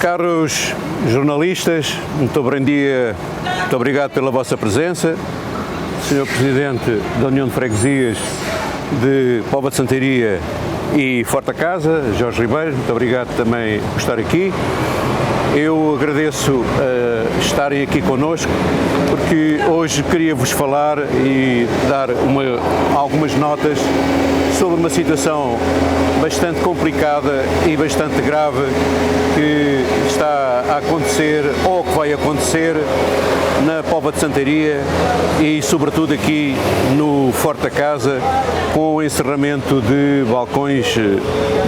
Caros jornalistas, muito obrigado pela vossa presença. Senhor Presidente da União de Freguesias de Póvoa de Santaria e Forte Casa, Jorge Ribeiro, muito obrigado também por estar aqui. Eu agradeço estarem aqui connosco, porque hoje queria vos falar e dar algumas notas sobre uma situação bastante complicada e bastante grave que está a acontecer ou que vai acontecer na Póvoa de Santaria e sobretudo aqui no Forte Casa, com o encerramento de balcões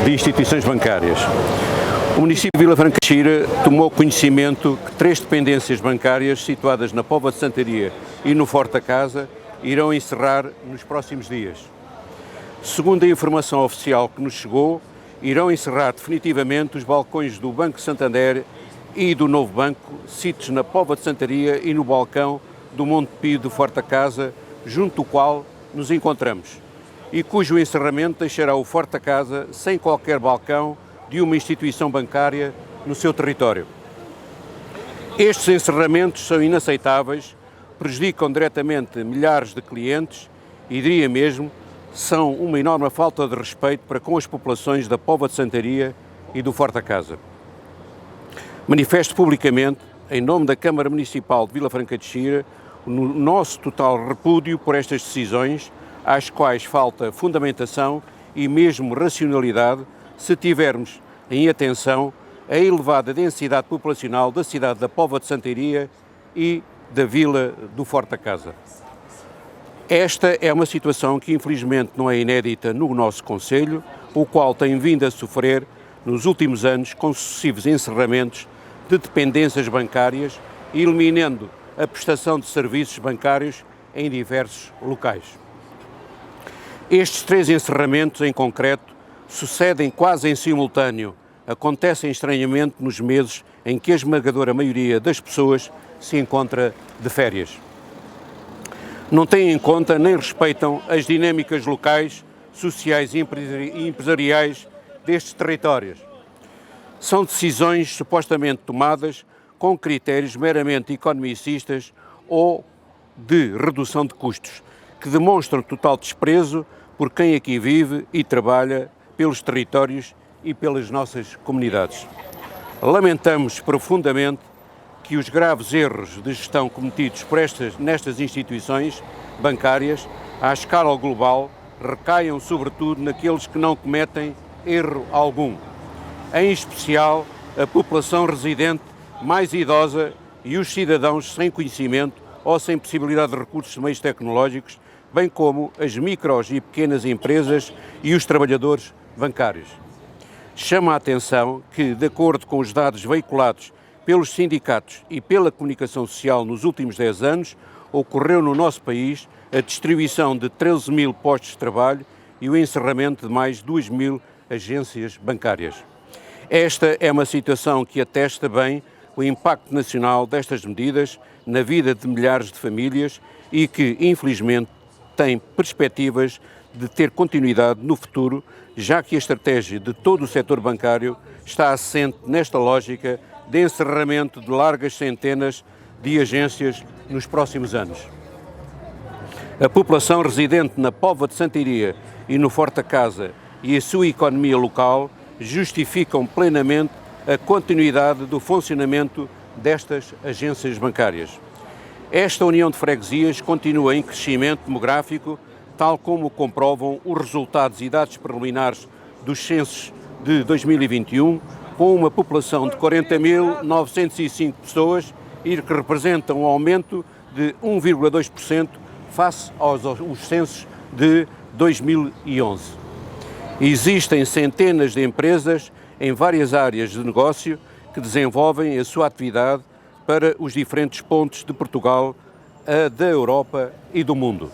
de instituições bancárias. O município de Vila Franca de Xira tomou conhecimento que 3 dependências bancárias situadas na Póvoa de Santaria e no Forte Casa irão encerrar nos próximos dias. Segundo a informação oficial que nos chegou, irão encerrar definitivamente os balcões do Banco Santander e do Novo Banco, sítios na Póvoa de Santaria e no balcão do Monte Pio do Forte Casa, junto do qual nos encontramos, e cujo encerramento deixará o Forte Casa sem qualquer balcão de uma instituição bancária no seu território. Estes encerramentos são inaceitáveis, prejudicam diretamente milhares de clientes e, diria mesmo, são uma enorme falta de respeito para com as populações da Póvoa de Santaria e do Forte Casa. Manifesto publicamente, em nome da Câmara Municipal de Vila Franca de Xira, o nosso total repúdio por estas decisões, às quais falta fundamentação e mesmo racionalidade, se tivermos em atenção a elevada densidade populacional da cidade da Póvoa de Santaria e da Vila do Forte Casa. Esta é uma situação que infelizmente não é inédita no nosso concelho, o qual tem vindo a sofrer nos últimos anos com sucessivos encerramentos de dependências bancárias, eliminando a prestação de serviços bancários em diversos locais. Estes 3 encerramentos em concreto sucedem quase em simultâneo, acontecem estranhamente nos meses em que a esmagadora maioria das pessoas se encontra de férias. Não têm em conta nem respeitam as dinâmicas locais, sociais e empresariais destes territórios. São decisões supostamente tomadas com critérios meramente economicistas ou de redução de custos, que demonstram total desprezo por quem aqui vive e trabalha, pelos territórios e pelas nossas comunidades. Lamentamos profundamente que os graves erros de gestão cometidos nestas instituições bancárias, à escala global, recaiam sobretudo naqueles que não cometem erro algum, em especial a população residente mais idosa e os cidadãos sem conhecimento ou sem possibilidade de recursos de meios tecnológicos, bem como as micros e pequenas empresas e os trabalhadores bancários. Chama a atenção que, de acordo com os dados veiculados pelos sindicatos e pela comunicação social nos últimos 10 anos, ocorreu no nosso país a distribuição de 13 mil postos de trabalho e o encerramento de mais de 2 mil agências bancárias. Esta é uma situação que atesta bem o impacto nacional destas medidas na vida de milhares de famílias e que, infelizmente, tem perspectivas de ter continuidade no futuro, já que a estratégia de todo o setor bancário está assente nesta lógica de encerramento de largas centenas de agências nos próximos anos. A população residente na Póvoa de Santaria e no Forte Casa e a sua economia local justificam plenamente a continuidade do funcionamento destas agências bancárias. Esta União de Freguesias continua em crescimento demográfico, tal como comprovam os resultados e dados preliminares dos censos de 2021, com uma população de 40.905 pessoas e que representam um aumento de 1,2% face aos censos de 2011. Existem centenas de empresas em várias áreas de negócio que desenvolvem a sua atividade para os diferentes pontos de Portugal, da Europa e do mundo.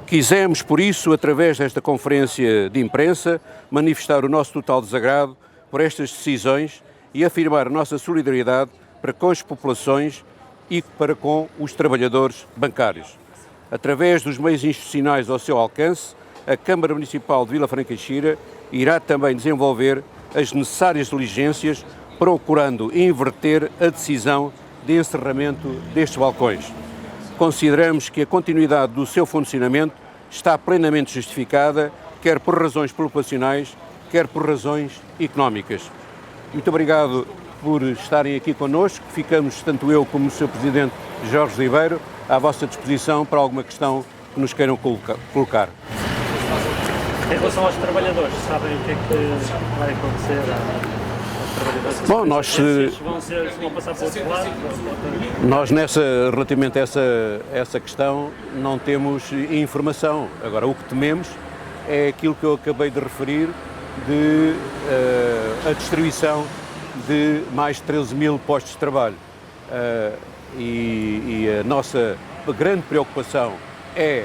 Quisemos, por isso, através desta conferência de imprensa, manifestar o nosso total desagrado por estas decisões e afirmar a nossa solidariedade para com as populações e para com os trabalhadores bancários. Através dos meios institucionais ao seu alcance, a Câmara Municipal de Vila Franca de Xira irá também desenvolver as necessárias diligências procurando inverter a decisão de encerramento destes balcões. Consideramos que a continuidade do seu funcionamento está plenamente justificada, quer por razões populacionais, quer por razões económicas. Muito obrigado por estarem aqui connosco. Ficamos, tanto eu como o Sr. Presidente Jorge Ribeiro, à vossa disposição para alguma questão que nos queiram colocar. Em relação aos trabalhadores, sabem o que é que vai acontecer aos trabalhadores? Bom, nós vão passar para o outro lado? Nós, relativamente a essa questão, não temos informação. Agora, o que tememos é aquilo que eu acabei de referir, de a distribuição de mais de 13 mil postos de trabalho. E a nossa grande preocupação é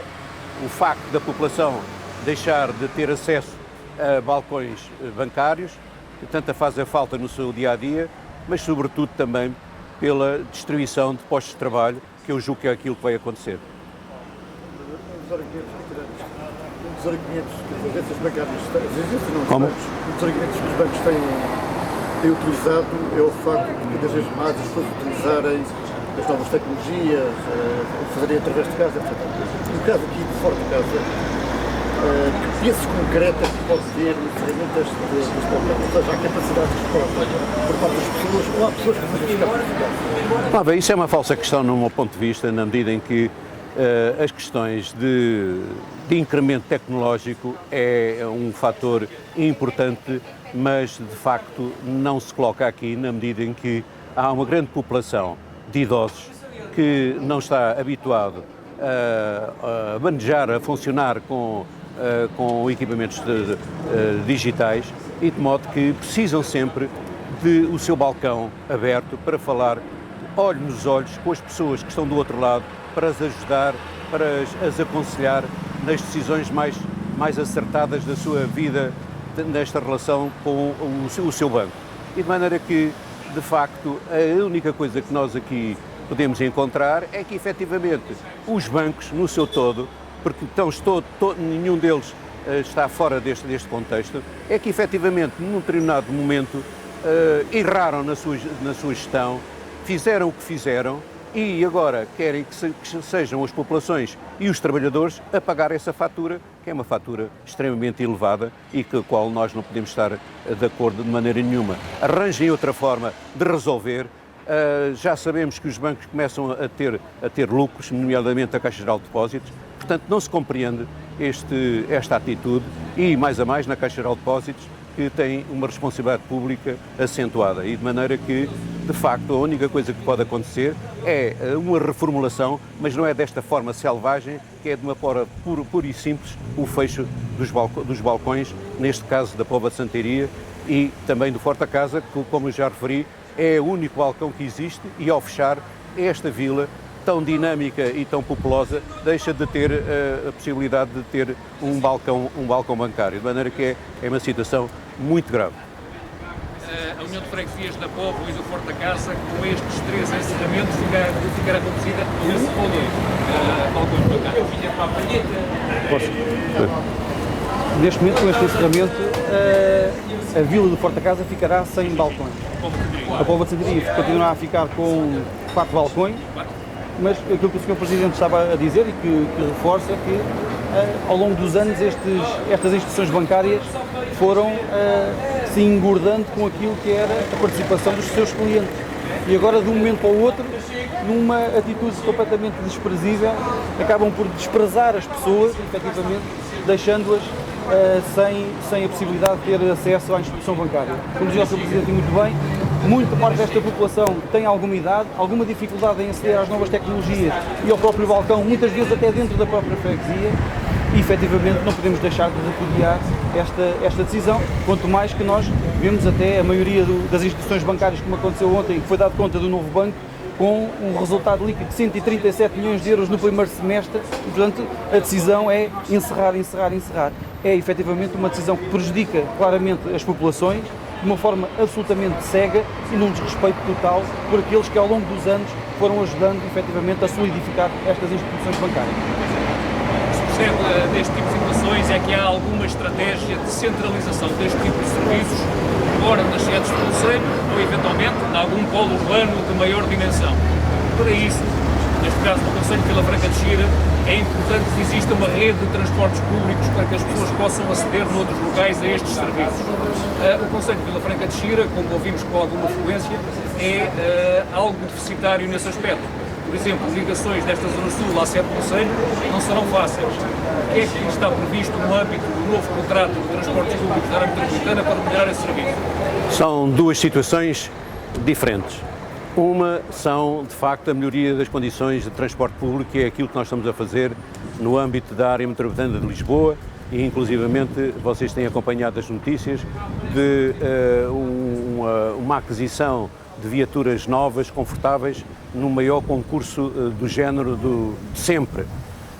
o facto da população deixar de ter acesso a balcões bancários, que tanto fazem falta no seu dia-a-dia, mas sobretudo também pela distribuição de postos de trabalho, que eu julgo que é aquilo que vai acontecer. Os argumentos que as agências bancárias têm, Como? os argumentos que os bancos têm utilizado é o facto de cada vez mais as pessoas utilizarem as novas tecnologias, fazerem através de casa, etc. No caso aqui de Forte Casa, que peso concreto é que pode ter no encerramento deste balcão? Ou seja, a capacidade de resposta por parte das pessoas, ou há pessoas que fazem ficar por ficar? Isso é uma falsa questão no meu ponto de vista, na medida em que as questões de incremento tecnológico é um fator importante, mas de facto não se coloca aqui na medida em que há uma grande população de idosos que não está habituado a manejar, a funcionar com equipamentos digitais e de modo que precisam sempre de o seu balcão aberto para falar olho nos olhos com as pessoas que estão do outro lado, para as ajudar, para as aconselhar nas decisões mais acertadas da sua vida nesta relação com o seu banco. E de maneira que, de facto, a única coisa que nós aqui podemos encontrar é que, efetivamente, os bancos, no seu todo, porque nenhum deles está fora deste contexto, é que, efetivamente, num determinado momento, erraram na sua gestão, fizeram o que fizeram e agora querem que sejam as populações e os trabalhadores a pagar essa fatura, que é uma fatura extremamente elevada e com a qual nós não podemos estar de acordo de maneira nenhuma. Arranjem outra forma de resolver. Já sabemos que os bancos começam a ter lucros, nomeadamente a Caixa Geral de Depósitos, portanto não se compreende esta atitude e, mais a mais, na Caixa Geral de Depósitos, que tem uma responsabilidade pública acentuada e de maneira que, de facto, a única coisa que pode acontecer é uma reformulação, mas não é desta forma selvagem, que é de uma forma pura e simples o fecho dos balcões, neste caso da Póvoa de Santaria e também do Forte Casa, que, como eu já referi, é o único balcão que existe e ao fechar esta vila tão dinâmica e tão populosa deixa de ter a possibilidade de ter um balcão bancário, de maneira que é uma situação muito grave. A União de Freguesias da Póvoa e do Forte da Casa, com estes 3 encerramentos, ficará reduzida a esse valor. Balcões bancários, vinha para a palheta. Neste momento, com este encerramento, a Vila do Forte da Casa ficará sem balcões. A Póvoa de Santaria continuará a ficar com 4 balcões, mas aquilo que o Sr. Presidente estava a dizer e que reforça é que ao longo dos anos estas instituições bancárias foram se engordando com aquilo que era a participação dos seus clientes. E agora, de um momento para o outro, numa atitude completamente desprezível, acabam por desprezar as pessoas, efetivamente, deixando-as sem a possibilidade de ter acesso à instituição bancária. Como dizia o Sr. Presidente muito bem, muita parte desta população tem alguma idade, alguma dificuldade em aceder às novas tecnologias e ao próprio balcão, muitas vezes até dentro da própria freguesia, e efetivamente não podemos deixar de repudiar esta decisão, quanto mais que nós vemos até a maioria das instituições bancárias, como aconteceu ontem, que foi dado conta do novo banco, com um resultado líquido de 137 milhões de euros no primeiro semestre, e portanto a decisão é encerrar. É efetivamente uma decisão que prejudica claramente as populações, de uma forma absolutamente cega e num desrespeito total por aqueles que ao longo dos anos foram ajudando efetivamente a solidificar estas instituições bancárias. percebe deste tipo de situações é que há alguma estratégia de centralização deste tipo de serviços fora das sedes do Conselho ou, eventualmente, em algum polo urbano de maior dimensão. Para isso, neste caso no Conselho de Vila Franca de Xira, é importante que exista uma rede de transportes públicos para que as pessoas possam aceder noutros locais a estes serviços. O Conselho de Vila Franca de Xira, como ouvimos com alguma frequência, é algo deficitário nesse aspecto. Por exemplo, ligações desta Zona Sul à sede do Conselho não serão fáceis. O que é que está previsto no âmbito do novo contrato de transportes públicos da área metropolitana para melhorar esse serviço? São duas situações diferentes. Uma são, de facto, a melhoria das condições de transporte público, que é aquilo que nós estamos a fazer no âmbito da área metropolitana de Lisboa e, inclusivamente, vocês têm acompanhado as notícias de uma aquisição de viaturas novas, confortáveis, no maior concurso do género de sempre.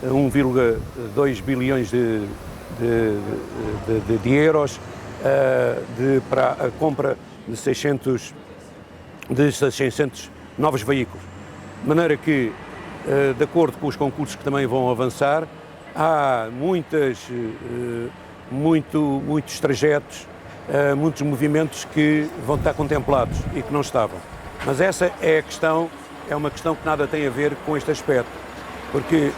1,2 bilhões de euros para a compra de 600 novos veículos. De maneira que, de acordo com os concursos que também vão avançar, há muitos trajetos, muitos movimentos que vão estar contemplados e que não estavam. Mas essa é a questão, é uma questão que nada tem a ver com este aspecto, porque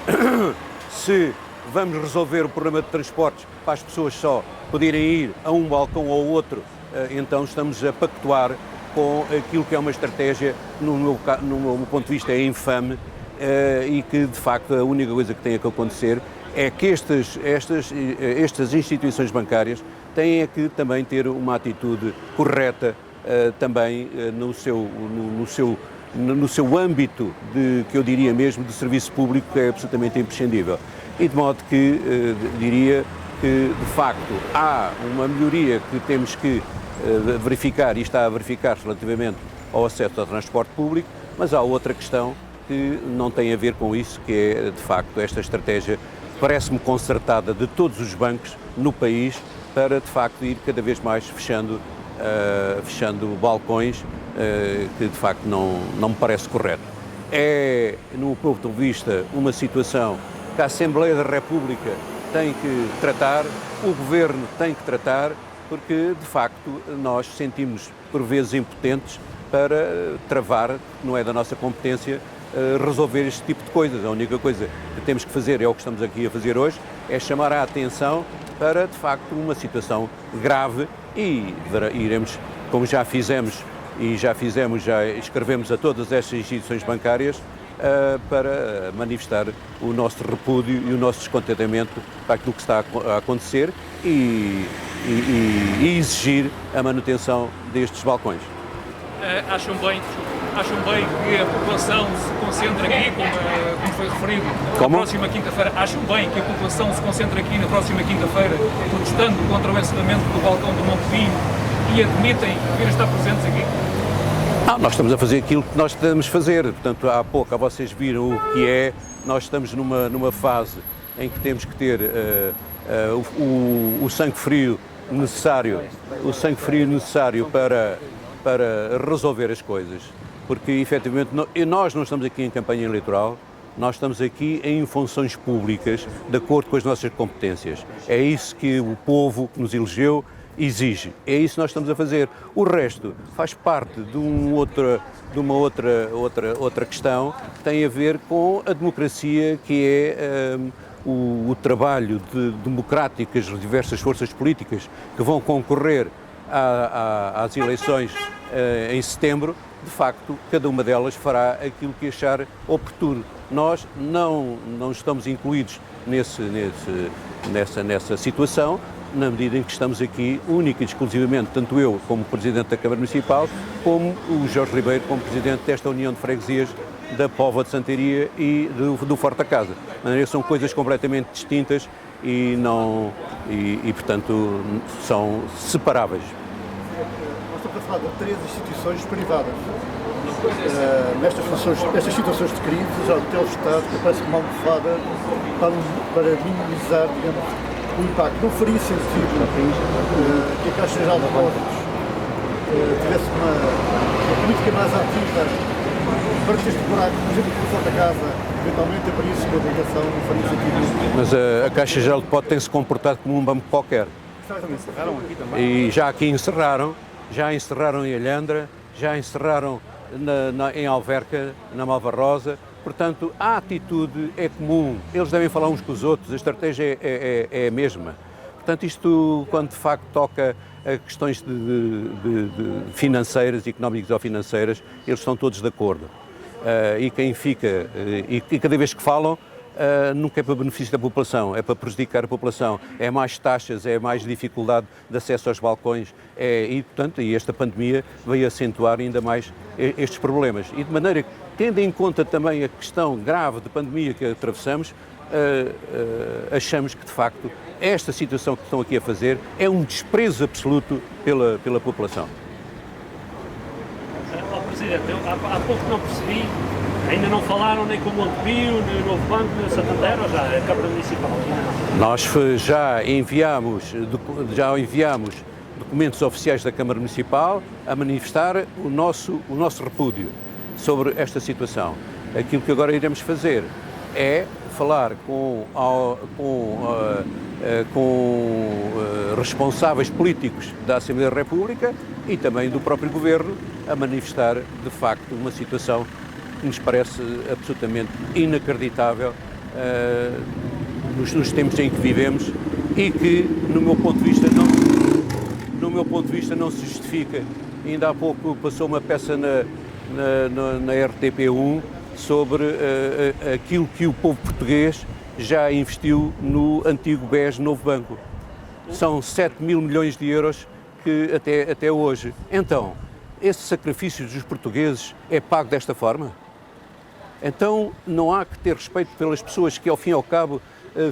se vamos resolver o problema de transportes para as pessoas só poderem ir a um balcão ou ao outro, então estamos a pactuar com aquilo que é uma estratégia, no meu ponto de vista, é infame e que, de facto, a única coisa que tem que acontecer é que estas instituições bancárias têm que também ter uma atitude correta também no seu âmbito, que eu diria mesmo, de serviço público, que é absolutamente imprescindível. E de modo que diria que, de facto, há uma melhoria que temos que verificar e está a verificar relativamente ao acesso ao transporte público, mas há outra questão que não tem a ver com isso, que é, de facto, esta estratégia, parece-me concertada, de todos os bancos no país para, de facto, ir cada vez mais fechando balcões, que, de facto, não me parece correto. É, no meu ponto de vista, uma situação que a Assembleia da República tem que tratar, o Governo tem que tratar, porque, de facto, nós sentimos, por vezes, impotentes para travar, não é da nossa competência, resolver este tipo de coisas. A única coisa que temos que fazer, é o que estamos aqui a fazer hoje, é chamar a atenção para, de facto, uma situação grave e iremos, como já fizemos, já escrevemos a todas estas instituições bancárias para manifestar o nosso repúdio e o nosso descontentamento para aquilo que está a acontecer e exigir a manutenção destes balcões. Acham bem que a população se concentre aqui, como foi referido, na próxima quinta-feira? Acham bem que a população se concentre aqui na próxima quinta-feira, protestando contra o encerramento do balcão do Monte Pinho, e admitem vir a estar presentes aqui? Nós estamos a fazer aquilo que nós devemos fazer. Portanto, há pouco vocês viram o que é. Nós estamos numa fase em que temos que ter o sangue frio necessário para resolver as coisas. Porque, efetivamente, nós não estamos aqui em campanha eleitoral, nós estamos aqui em funções públicas, de acordo com as nossas competências. É isso que o povo que nos elegeu exige. É isso que nós estamos a fazer. O resto faz parte de uma outra questão que tem a ver com a democracia, que é o trabalho democrático das diversas forças políticas que vão concorrer às eleições em setembro. De facto, cada uma delas fará aquilo que achar oportuno. Nós não estamos incluídos nessa situação, na medida em que estamos aqui única e exclusivamente, tanto eu como Presidente da Câmara Municipal, como o Jorge Ribeiro como Presidente desta União de Freguesias da Póvoa de Santaria e do Forte da Casa. De maneira que são coisas completamente distintas e portanto, são separáveis. Nós estamos a falar de 3 instituições privadas. Nestas situações de crise, já até o Estado, que parece uma almofada para minimizar, digamos, o impacto. Não faria sentido que a Caixa Geral de Depósitos tivesse uma política mais ativa para que este buraco, por exemplo, que o Forte da Casa, eventualmente abrisse com a votação, não faria sentido. Mas a Caixa Geral de Depósitos tem-se comportado como um banco qualquer. Encerraram aqui também. E já aqui já encerraram em Alhandra, já encerraram em Alverca, na Malvarrosa. Portanto, a atitude é comum, eles devem falar uns com os outros, a estratégia é a mesma. Portanto, isto, quando de facto toca a questões de financeiras, económicas ou financeiras, eles estão todos de acordo. E quem fica, e cada vez que falam, nunca é para benefício da população, é para prejudicar a população. É mais taxas, é mais dificuldade de acesso aos balcões e, portanto, esta pandemia veio acentuar ainda mais estes problemas. E de maneira que, tendo em conta também a questão grave de pandemia que atravessamos, achamos que, de facto, esta situação que estão aqui a fazer é um desprezo absoluto pela população. Presidente, eu há pouco não percebi, ainda não falaram nem com o Montepio, nem o Novo Banco, nem o Santander, ou já é a Câmara Municipal? Nós já enviámos documentos oficiais da Câmara Municipal a manifestar o nosso repúdio sobre esta situação. Aquilo que agora iremos fazer é falar com responsáveis políticos da Assembleia da República e também do próprio Governo a manifestar, de facto, uma situação que nos parece absolutamente inacreditável nos tempos em que vivemos e que, no meu ponto de vista, não se justifica. Ainda há pouco passou uma peça na RTP1 sobre aquilo que o povo português já investiu no antigo BES Novo Banco. São 7 mil milhões de euros que até hoje. Então, esse sacrifício dos portugueses é pago desta forma? Então não há que ter respeito pelas pessoas que, ao fim e ao cabo,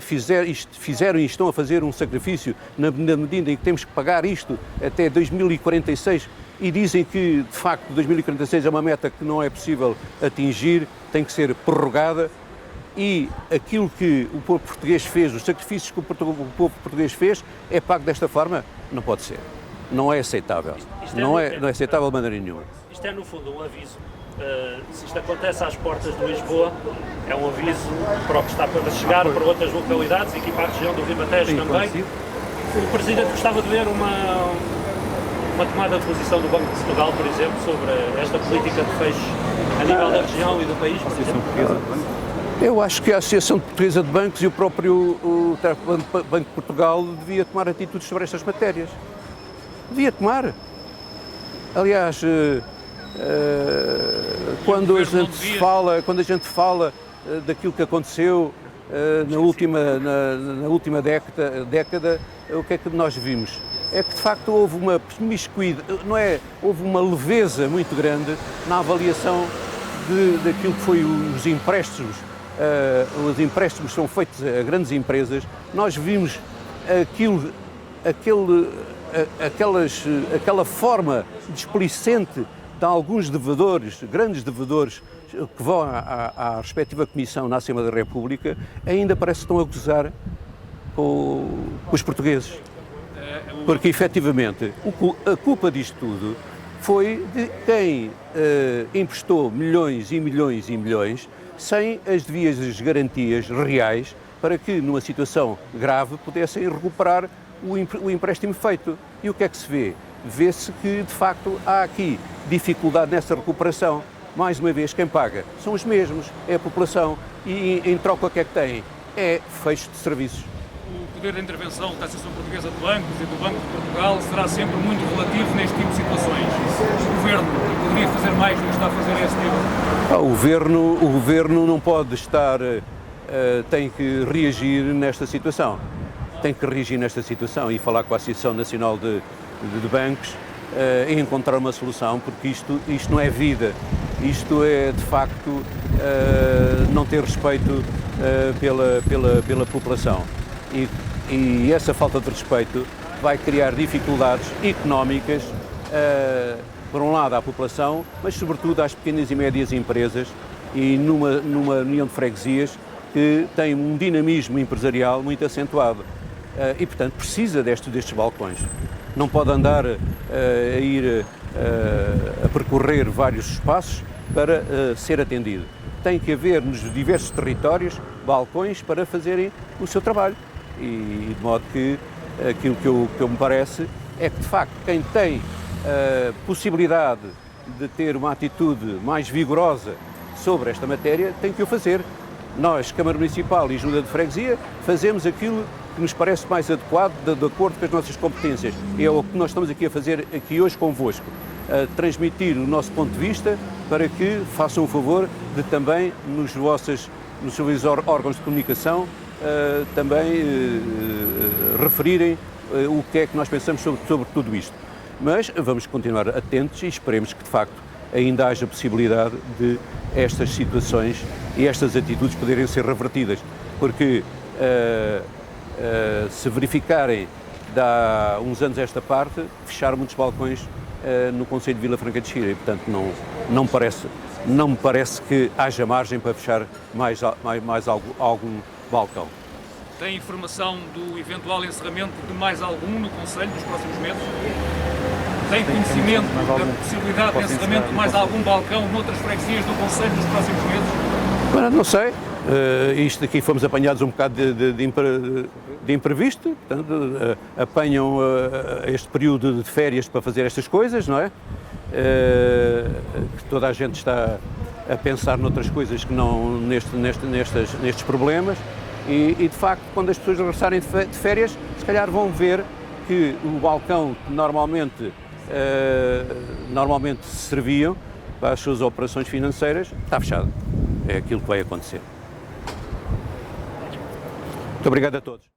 fizeram e estão a fazer um sacrifício na medida em que temos que pagar isto até 2046 e dizem que, de facto, 2046 é uma meta que não é possível atingir, tem que ser prorrogada e aquilo que o povo português fez, os sacrifícios que o povo português fez, é pago desta forma? Não pode ser. Não é aceitável. Não é aceitável de maneira nenhuma. Isto é, no fundo, um aviso. Se isto acontece às portas de Lisboa, é um aviso para o que está para chegar para outras localidades e aqui para a região do Ribatejo também. O Presidente gostava de ver uma tomada de posição do Banco de Portugal, por exemplo, sobre esta política de fecho a nível da região e do país. Eu acho que a Associação Portuguesa de Bancos e o próprio Banco de Portugal devia tomar atitudes sobre estas matérias. Devia tomar. Aliás, quando a gente fala daquilo que aconteceu na última década, o que é que nós vimos? É que de facto houve uma promiscuidade, houve uma leveza muito grande na avaliação daquilo que foi os empréstimos. Os empréstimos são feitos a grandes empresas. Nós vimos aquela forma displicente de alguns devedores, grandes devedores, que vão à respectiva comissão na Assembleia da República, ainda parece que estão a gozar com os portugueses. Porque, efetivamente, a culpa disto tudo foi de quem emprestou milhões e milhões e milhões sem as devidas garantias reais para que, numa situação grave, pudessem recuperar o empréstimo feito. E o que é que se vê? Vê-se que, de facto, há aqui dificuldade nessa recuperação. Mais uma vez, quem paga são os mesmos, é a população. E, em troca, o que é que tem? É fecho de serviços. O poder de intervenção da Associação Portuguesa de Bancos e do Banco de Portugal será sempre muito relativo neste tipo de situações. O Governo poderia fazer mais do que está a fazer a esse nível? O Governo não pode estar, tem que reagir nesta situação. Tem que reagir nesta situação e falar com a Associação Nacional de Bancos e encontrar uma solução, porque isto não é vida. Isto é, de facto, não ter respeito pela população. E essa falta de respeito vai criar dificuldades económicas, por um lado à população, mas sobretudo às pequenas e médias empresas e numa união de freguesias que tem um dinamismo empresarial muito acentuado. E, portanto, precisa destes balcões. Não pode andar a percorrer vários espaços para ser atendido. Tem que haver nos diversos territórios balcões para fazerem o seu trabalho. E de modo que aquilo que eu me parece é que, de facto, quem tem a possibilidade de ter uma atitude mais vigorosa sobre esta matéria tem que o fazer. Nós, Câmara Municipal e Junta de Freguesia, fazemos aquilo que nos parece mais adequado, de acordo com as nossas competências. É o que nós estamos aqui a fazer aqui hoje convosco, a transmitir o nosso ponto de vista para que façam o favor de também nos seus órgãos de comunicação também referirem o que é que nós pensamos sobre tudo isto. Mas vamos continuar atentos e esperemos que, de facto, ainda haja possibilidade de estas situações e estas atitudes poderem ser revertidas, porque se verificarem de há uns anos esta parte, fecharam muitos balcões no concelho de Vila Franca de Xira e, portanto, não me parece que haja margem para fechar mais algum balcão. Tem informação do eventual encerramento de mais algum no concelho nos próximos meses? Tem conhecimento da possibilidade de encerramento de mais algum balcão noutras freguesias do concelho nos próximos meses? Agora, não sei. Isto aqui fomos apanhados um bocado de imprevisto, portanto, apanham este período de férias para fazer estas coisas, não é? Que toda a gente está a pensar noutras coisas que não nestes problemas e, de facto, quando as pessoas regressarem de férias, se calhar vão ver que o balcão que normalmente serviam para as suas operações financeiras está fechado. É aquilo que vai acontecer. Muito obrigado a todos.